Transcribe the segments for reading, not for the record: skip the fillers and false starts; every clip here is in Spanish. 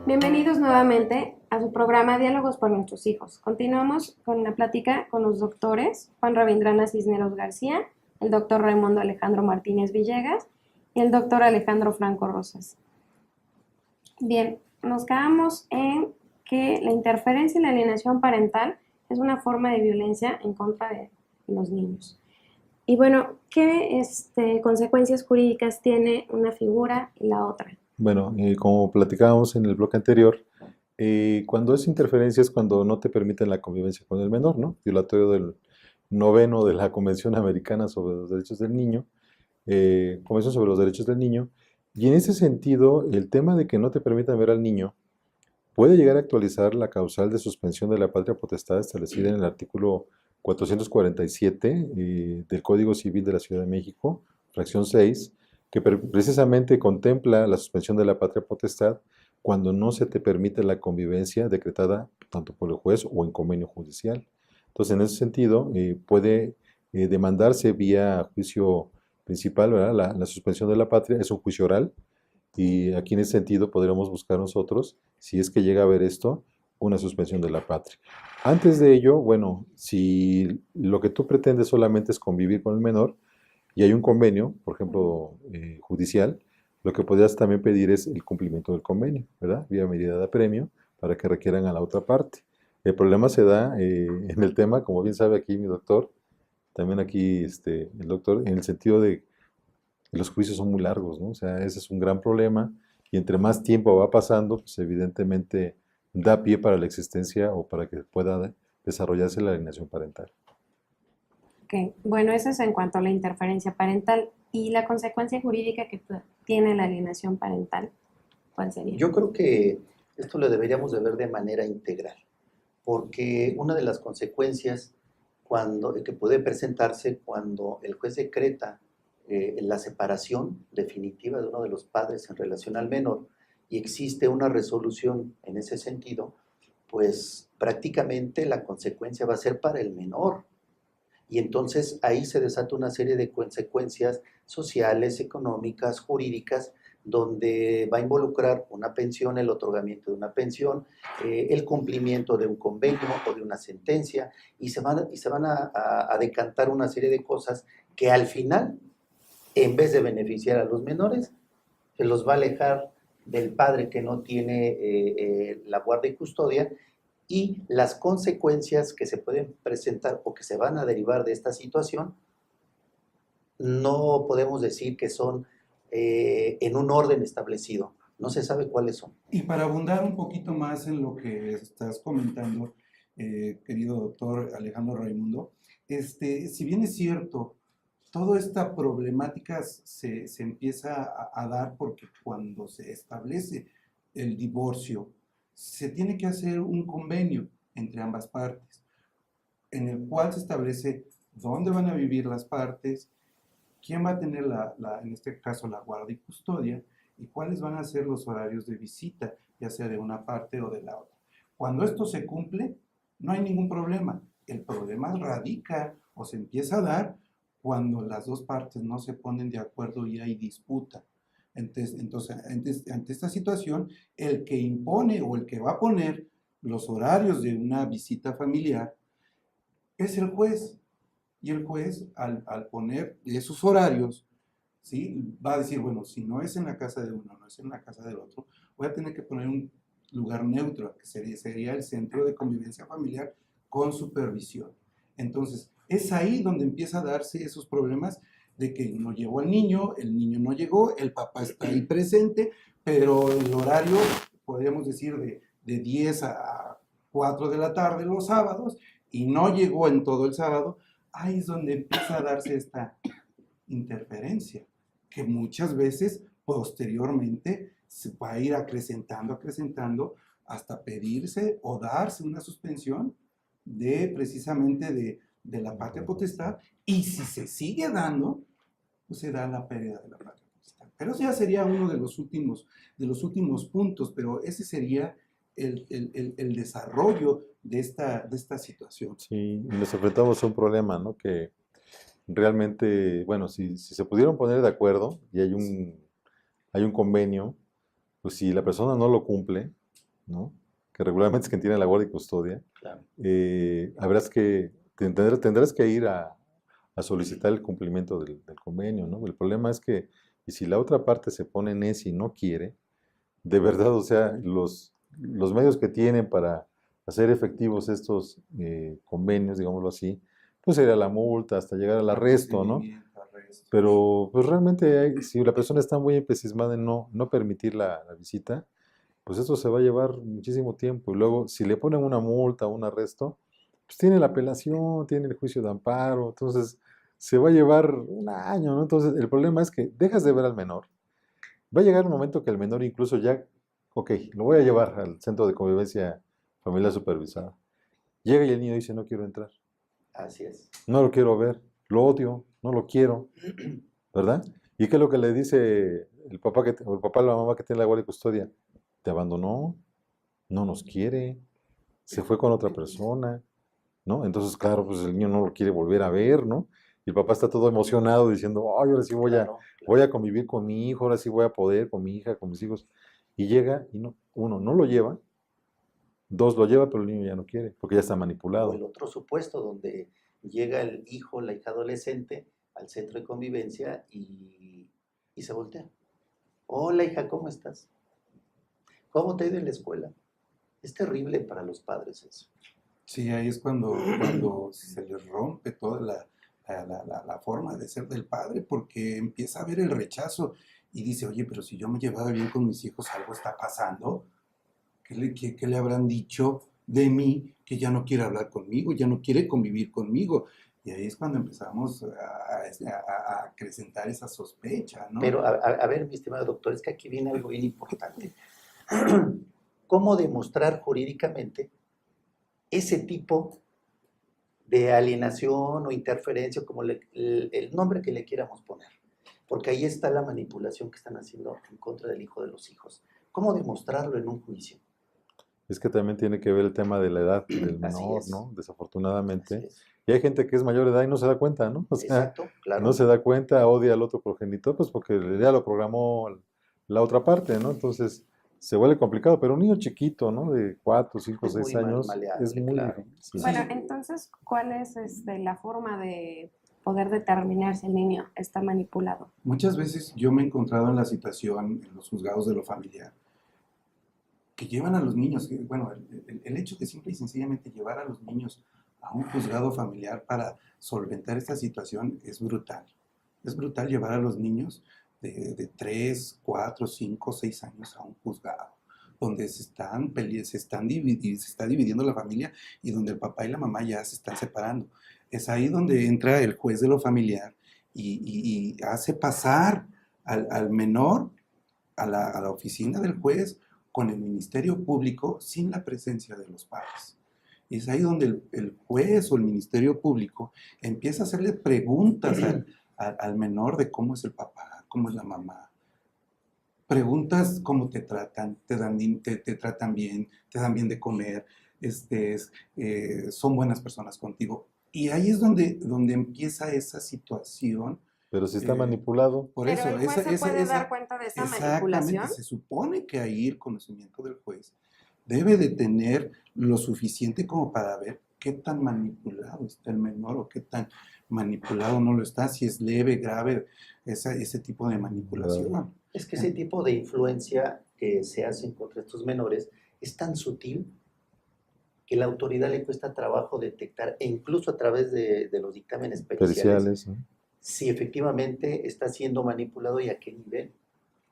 Bienvenidos nuevamente a su programa Diálogos por nuestros hijos. Continuamos con la plática con los doctores Juan Ravindrana Cisneros García, el doctor Raimundo Alejandro Martínez Villegas y el doctor Alejandro Franco Rosas. Bien, nos quedamos en que la interferencia y la alienación parental es una forma de violencia en contra de los niños. Y bueno, ¿qué consecuencias jurídicas tiene una figura y la otra? Bueno, como platicábamos en el bloque anterior, cuando es interferencia es cuando no te permiten la convivencia con el menor, ¿no? Violatorio del noveno de la Convención Americana sobre los Derechos del Niño, Convención sobre los Derechos del Niño, y en ese sentido, el tema de que no te permitan ver al niño puede llegar a actualizar la causal de suspensión de la patria potestad establecida en el artículo 447 del Código Civil de la Ciudad de México, fracción 6, que precisamente contempla la suspensión de la patria potestad cuando no se te permite la convivencia decretada tanto por el juez o en convenio judicial. Entonces, en ese sentido, puede demandarse vía juicio principal, ¿verdad? La suspensión de la patria es un juicio oral, y aquí en ese sentido podríamos buscar nosotros, si es que llega a haber esto, una suspensión de la patria. Antes de ello, bueno, si lo que tú pretendes solamente es convivir con el menor y hay un convenio, por ejemplo, judicial, lo que podrías también pedir es el cumplimiento del convenio, ¿verdad? Vía medida de apremio para que requieran a la otra parte. El problema se da en el tema, como bien sabe aquí mi doctor, también aquí el doctor, en el sentido de los juicios son muy largos, ¿no? O sea, ese es un gran problema y entre más tiempo va pasando, pues evidentemente da pie para la existencia o para que pueda desarrollarse la alienación parental. Ok, bueno, eso es en cuanto a la interferencia parental y la consecuencia jurídica que tiene la alienación parental. ¿Cuál sería? Yo creo que esto lo deberíamos de ver de manera integral, porque una de las consecuencias que puede presentarse cuando el juez decreta la separación definitiva de uno de los padres en relación al menor y existe una resolución en ese sentido, pues prácticamente la consecuencia va a ser para el menor. Y entonces ahí se desata una serie de consecuencias sociales, económicas, jurídicas, donde va a involucrar una pensión, el otorgamiento de una pensión, el cumplimiento de un convenio o de una sentencia, y se van a decantar una serie de cosas que al final, en vez de beneficiar a los menores, se los va a alejar del padre que no tiene la guardia y custodia, y las consecuencias que se pueden presentar o que se van a derivar de esta situación, no podemos decir que son en un orden establecido. No se sabe cuáles son. Y para abundar un poquito más en lo que estás comentando, querido doctor Alejandro Raimundo, si bien es cierto, toda esta problemática se empieza a dar porque cuando se establece el divorcio, se tiene que hacer un convenio entre ambas partes, en el cual se establece dónde van a vivir las partes, quién va a tener en este caso la guardia y custodia, y cuáles van a ser los horarios de visita, ya sea de una parte o de la otra. Cuando esto se cumple, no hay ningún problema. El problema radica o se empieza a dar cuando las dos partes no se ponen de acuerdo y hay disputa. Entonces, ante esta situación, el que impone o el que va a poner los horarios de una visita familiar es el juez. Y el juez, al poner esos horarios, ¿sí? Va a decir, bueno, si no es en la casa de uno, no es en la casa del otro, voy a tener que poner un lugar neutro, que sería el centro de convivencia familiar con supervisión. Entonces, es ahí donde empieza a darse esos problemas de que no llegó el niño no llegó, el papá está ahí presente, pero el horario, podríamos decir, de 10 a 4 de la tarde los sábados, y no llegó en todo el sábado. Ahí es donde empieza a darse esta interferencia, que muchas veces posteriormente se va a ir acrecentando hasta pedirse o darse una suspensión precisamente de la patria potestad, y si se sigue dando, pues se da la pérdida de la patria potestad. Pero eso ya sería uno de los últimos puntos, pero ese sería el desarrollo de esta situación. Sí, y nos enfrentamos a un problema, ¿no? Que realmente, bueno, si se pudieron poner de acuerdo y hay un convenio, pues si la persona no lo cumple, ¿no? Que regularmente es quien tiene la guardia y custodia, Claro. tendrás que ir a solicitar el cumplimiento del convenio, ¿no? El problema es que, y si la otra parte se pone necia y no quiere, de verdad, o sea, los medios que tienen para hacer efectivos estos convenios, digámoslo así, pues sería la multa hasta llegar al arresto, ¿no? Arresto. Pero pues realmente si la persona está muy empecismada en no permitir la visita, pues esto se va a llevar muchísimo tiempo. Y luego, si le ponen una multa o un arresto, pues tiene la apelación, tiene el juicio de amparo, entonces se va a llevar un año, ¿no? Entonces el problema es que dejas de ver al menor. Va a llegar un momento que el menor incluso ya, ok, lo voy a llevar al centro de convivencia familiar supervisada. Llega y el niño dice, no quiero entrar, Así es. no lo quiero ver, lo odio, no lo quiero, ¿verdad? ¿Y qué es lo que le dice el papá o el papá o la mamá que tiene la guardia y custodia? Te abandonó, no nos quiere, se fue con otra persona, ¿no? Entonces, claro, pues el niño no lo quiere volver a ver, ¿no? Y el papá está todo emocionado diciendo, ay, ahora sí Claro, voy a convivir con mi hijo, ahora sí voy a poder con mi hija, con mis hijos. Y llega y no, uno, no lo lleva, dos, lo lleva, pero el niño ya no quiere, porque ya está O el manipulado. otro supuesto donde llega el hijo, la hija adolescente al centro de convivencia y se voltea. Hola hija, ¿cómo estás? ¿Cómo te ha ido en la escuela? Es terrible para los padres eso. Sí, ahí es cuando se le rompe toda la forma de ser del padre, porque empieza a ver el rechazo y dice, oye, pero si yo me llevaba bien con mis hijos, algo está pasando. ¿Qué le habrán dicho de mí que ya no quiere hablar conmigo, ya no quiere convivir conmigo? Y ahí es cuando empezamos a acrecentar esa sospecha, ¿no? Pero a ver, mi estimado doctor, es que aquí viene algo bien importante. ¿Cómo demostrar jurídicamente ese tipo de alienación o interferencia, como el nombre que le quieramos poner? Porque ahí está la manipulación que están haciendo en contra del hijo de los hijos. ¿Cómo demostrarlo en un juicio? Es que también tiene que ver el tema de la edad del Así menor, es. ¿no? Así Desafortunadamente. es. Y hay gente que es mayor de edad y no se da cuenta, ¿no? O sea, Exacto, claro. no se da cuenta, odia al otro progenitor, pues porque ya lo programó la otra parte, ¿no? Entonces se vuelve complicado, pero un niño chiquito, ¿no? De 4, 5, Es 6 muy años, maleable, es muy claro. difícil. Bueno, entonces, ¿cuál es la forma de poder determinar si el niño está manipulado? Muchas veces yo me he encontrado en la situación, en los juzgados de lo familiar, que llevan a los niños, bueno, el hecho de simple y sencillamente llevar a los niños a un juzgado familiar para solventar esta situación es brutal. Es brutal llevar a los niños de 3, 4, 5, 6 años a un juzgado, donde se está dividiendo la familia y donde el papá y la mamá ya se están separando. Es ahí donde entra el juez de lo familiar y hace pasar al menor a la oficina del juez con el Ministerio Público sin la presencia de los padres. Y es ahí donde el juez o el Ministerio Público empieza a hacerle preguntas al menor de cómo es el papá, cómo es la mamá. Preguntas cómo te tratan, te tratan bien, te dan bien de comer, son buenas personas contigo. Y ahí es donde empieza esa situación. Pero si está manipulado, Por Pero eso, el juez se puede dar cuenta de esa exactamente, manipulación. se supone que ahí el conocimiento del juez debe de tener lo suficiente como para ver qué tan manipulado está el menor o qué tan manipulado no lo está, si es leve, grave, ese tipo de manipulación. Es que ese tipo de influencia que se hace contra estos menores es tan sutil que la autoridad le cuesta trabajo detectar, e incluso a través de los dictámenes periciales, ¿no? si efectivamente está siendo manipulado y a qué nivel.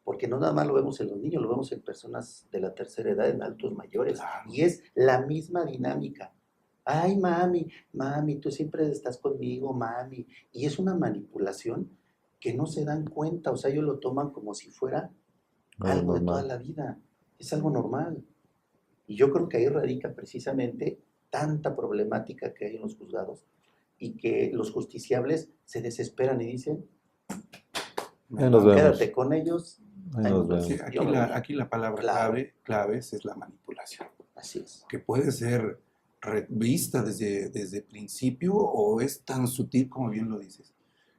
Porque no nada más lo vemos en los niños, lo vemos en personas de la tercera edad, en adultos mayores. Claro. Y es la misma dinámica. Ay, mami, tú siempre estás conmigo, mami. Y es una manipulación que no se dan cuenta, o sea, ellos lo toman como si fuera algo de toda la vida. Es algo normal. Y yo creo que ahí radica precisamente tanta problemática que hay en los juzgados y que los justiciables se desesperan y dicen, quédate con ellos. Sí, aquí la palabra claves es la manipulación. Así es. Que puede ser vista desde principio o es tan sutil como bien lo dices,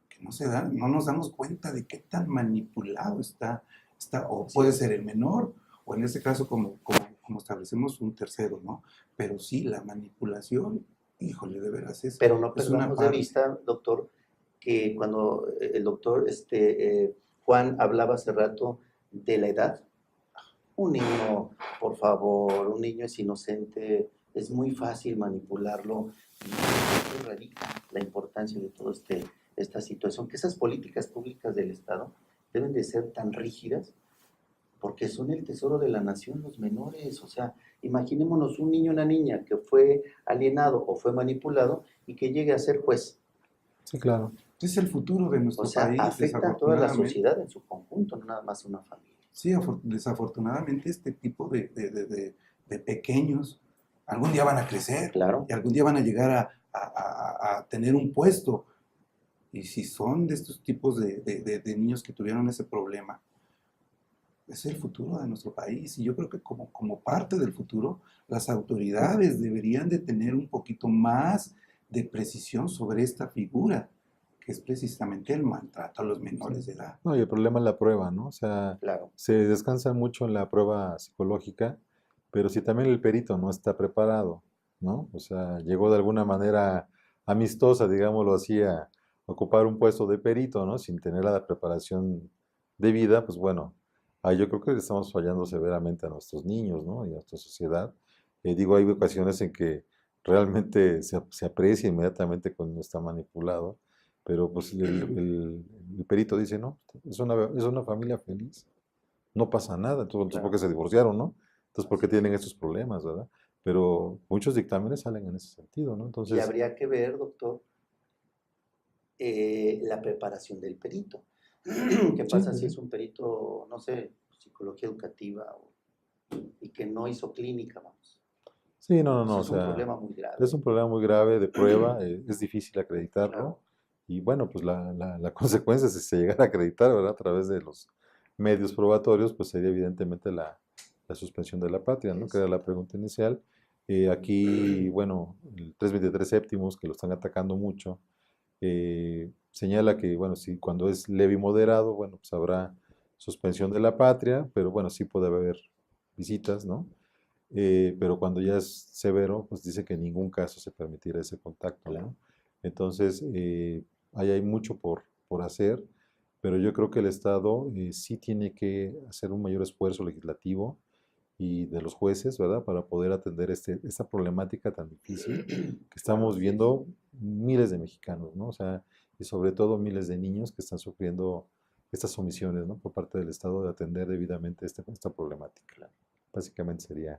que no nos damos cuenta de qué tan manipulado está o puede ser el menor, o en este caso como como establecemos un tercero, ¿no? Pero sí, la manipulación, híjole, de veras Pero no es una perdamos de parte. vista, doctor, que cuando el doctor Juan hablaba hace rato de la edad, un niño, por favor, un niño es inocente, es muy fácil manipularlo. Y ahí radica la importancia de toda esta situación, que esas políticas públicas del Estado deben de ser tan rígidas porque son el tesoro de la nación los menores. O sea, imaginémonos un niño o una niña que fue alienado o fue manipulado y que llegue a ser juez. Sí, claro. Es el futuro de O nuestro sea, país, afecta a toda la desafortunadamente. sociedad en su conjunto, no nada más a una familia. Sí, desafortunadamente este tipo de pequeños algún día van a crecer Claro. y algún día van a llegar a tener un puesto. Y si son de estos tipos de niños que tuvieron ese problema, es el futuro de nuestro país. Y yo creo que como parte del futuro, las autoridades deberían de tener un poquito más de precisión sobre esta figura, que es precisamente el maltrato a los menores de edad. No, y el problema es la prueba, ¿no? O sea, Claro. se descansa mucho en la prueba psicológica, pero si también el perito no está preparado, ¿no? O sea, llegó de alguna manera amistosa, digámoslo así, a ocupar un puesto de perito, ¿no? Sin tener la preparación debida, pues bueno, yo creo que le estamos fallando severamente a nuestros niños, ¿no? Y a nuestra sociedad. Digo, hay ocasiones en que realmente se aprecia inmediatamente cuando está manipulado, pero pues el perito dice, no, es una familia feliz, no pasa nada, entonces ¿por qué Claro. se divorciaron, no? Entonces, ¿por Así qué tienen es. estos problemas, verdad? Pero muchos dictámenes salen en ese sentido, ¿no? Y Entonces, habría que ver, doctor, la preparación del perito. ¿Qué sí, pasa sí, si sí. es un perito, no sé, psicología educativa y que no hizo clínica, vamos? Sí, no, no, Pues no, o es un sea, problema muy es grave. un problema muy grave de prueba, es difícil acreditarlo, Claro. y bueno, pues la consecuencia, si se llegara a acreditar, ¿verdad? A través de los medios probatorios, pues sería evidentemente la suspensión de la patria, ¿no? Que era la Exactamente. pregunta inicial. Aquí, bueno, el 323 séptimos, que lo están atacando mucho, señala que, bueno, si cuando es leve y moderado, bueno, pues habrá suspensión de la patria, pero bueno, sí puede haber visitas, ¿no? Pero cuando ya es severo, pues dice que en ningún caso se permitirá ese contacto, Claro. ¿no? Entonces, ahí hay mucho por hacer, pero yo creo que el Estado sí tiene que hacer un mayor esfuerzo legislativo y de los jueces, ¿verdad? Para poder atender esta problemática tan difícil que estamos Así es. viendo miles de mexicanos, ¿no? O sea, y sobre todo miles de niños que están sufriendo estas omisiones, ¿no? Por parte del Estado de atender debidamente esta problemática. Claro. Básicamente sería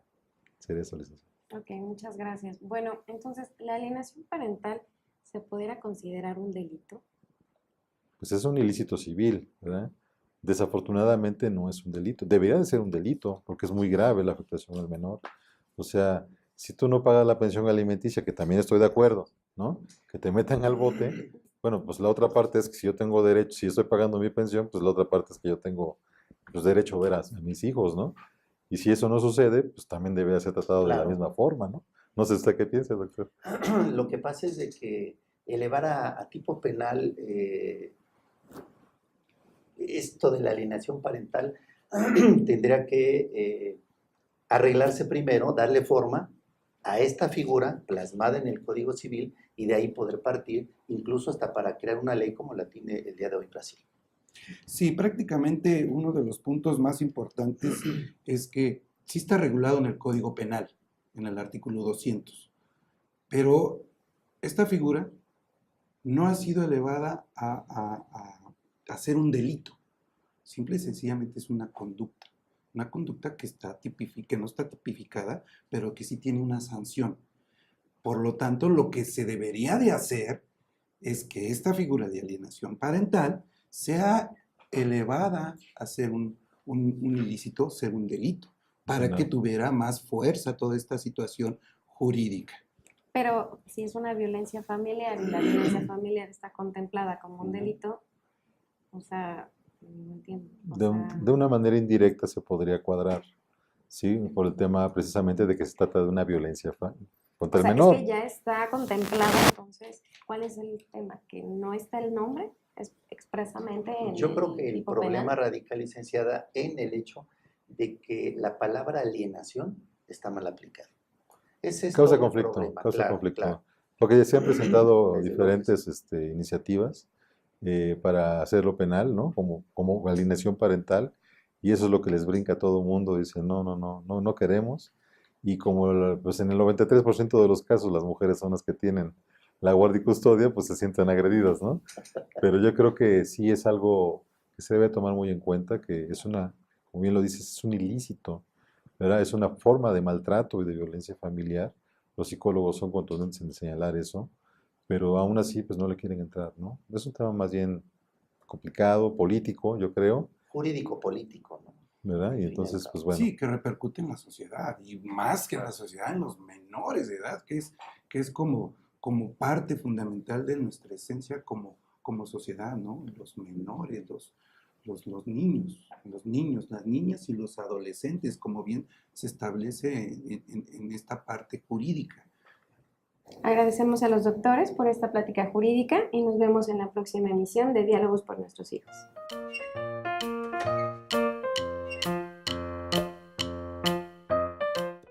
eso, licenciado. Ok, muchas gracias. Bueno, entonces, ¿la alienación parental se pudiera considerar un delito? Pues es un ilícito civil, ¿verdad? Desafortunadamente no es un delito. Debería de ser un delito, porque es muy grave la afectación al menor. O sea, si tú no pagas la pensión alimenticia, que también estoy de acuerdo, ¿no? Que te metan al bote, bueno, pues la otra parte es que si yo tengo derecho, si yo estoy pagando mi pensión, pues la otra parte es que yo tengo pues, derecho a ver a mis hijos, ¿no? Y si eso no sucede, pues también debe ser tratado de la Claro. misma forma, ¿no? No sé usted qué piensa, doctor. Lo que pasa es de que elevar a tipo penal esto de la alienación parental tendría que arreglarse primero, darle forma a esta figura plasmada en el Código Civil y de ahí poder partir incluso hasta para crear una ley como la tiene el día de hoy Brasil. Sí, prácticamente uno de los puntos más importantes es que sí está regulado en el Código Penal, en el artículo 200, pero esta figura no ha sido elevada a ser un delito. Simple y sencillamente es una conducta que no está tipificada, pero que sí tiene una sanción. Por lo tanto, lo que se debería de hacer es que esta figura de alienación parental sea elevada a ser un ilícito, ser un delito, para que Penal. tuviera más fuerza toda esta situación jurídica. Pero si es una violencia familiar y la violencia familiar está contemplada como un delito, o sea, no entiendo. O sea, De una manera indirecta se podría cuadrar, ¿sí? Por el tema precisamente de que se trata de una violencia o contra el sea, es que menor. ya está contemplado, entonces, ¿cuál es el tema? ¿Que no está el nombre expresamente en Yo creo el que el tipo problema penal? radica, licenciada, en el hecho de que la palabra alienación está mal aplicado. Ese es Causa todo el conflicto, problema, causa claro, conflicto. claro. Porque se han presentado Desde luego que sí. diferentes iniciativas para hacerlo penal, ¿no? Como alienación parental, y eso es lo que les brinca a todo el mundo, dicen, no, no, no, no, no queremos. Y como pues en el 93% de los casos las mujeres son las que tienen la guardia y custodia, pues se sienten agredidas, ¿no? Pero yo creo que sí es algo que se debe tomar muy en cuenta, que es una, como bien lo dices, es un ilícito, ¿verdad? Es una forma de maltrato y de violencia familiar. Los psicólogos son contundentes en señalar eso, pero aún así pues no le quieren entrar, ¿no? Es un tema más bien complicado, político, yo creo, Jurídico-político, ¿no? ¿verdad? Y Al fin y al entonces, cabo. pues bueno, Sí, que repercute en la sociedad y más que en la sociedad, en los menores de edad, que es como parte fundamental de nuestra esencia como sociedad, ¿no? Los menores, los niños, las niñas y los adolescentes, como bien se establece en esta parte jurídica. Agradecemos a los doctores por esta plática jurídica y nos vemos en la próxima emisión de Diálogos por nuestros hijos.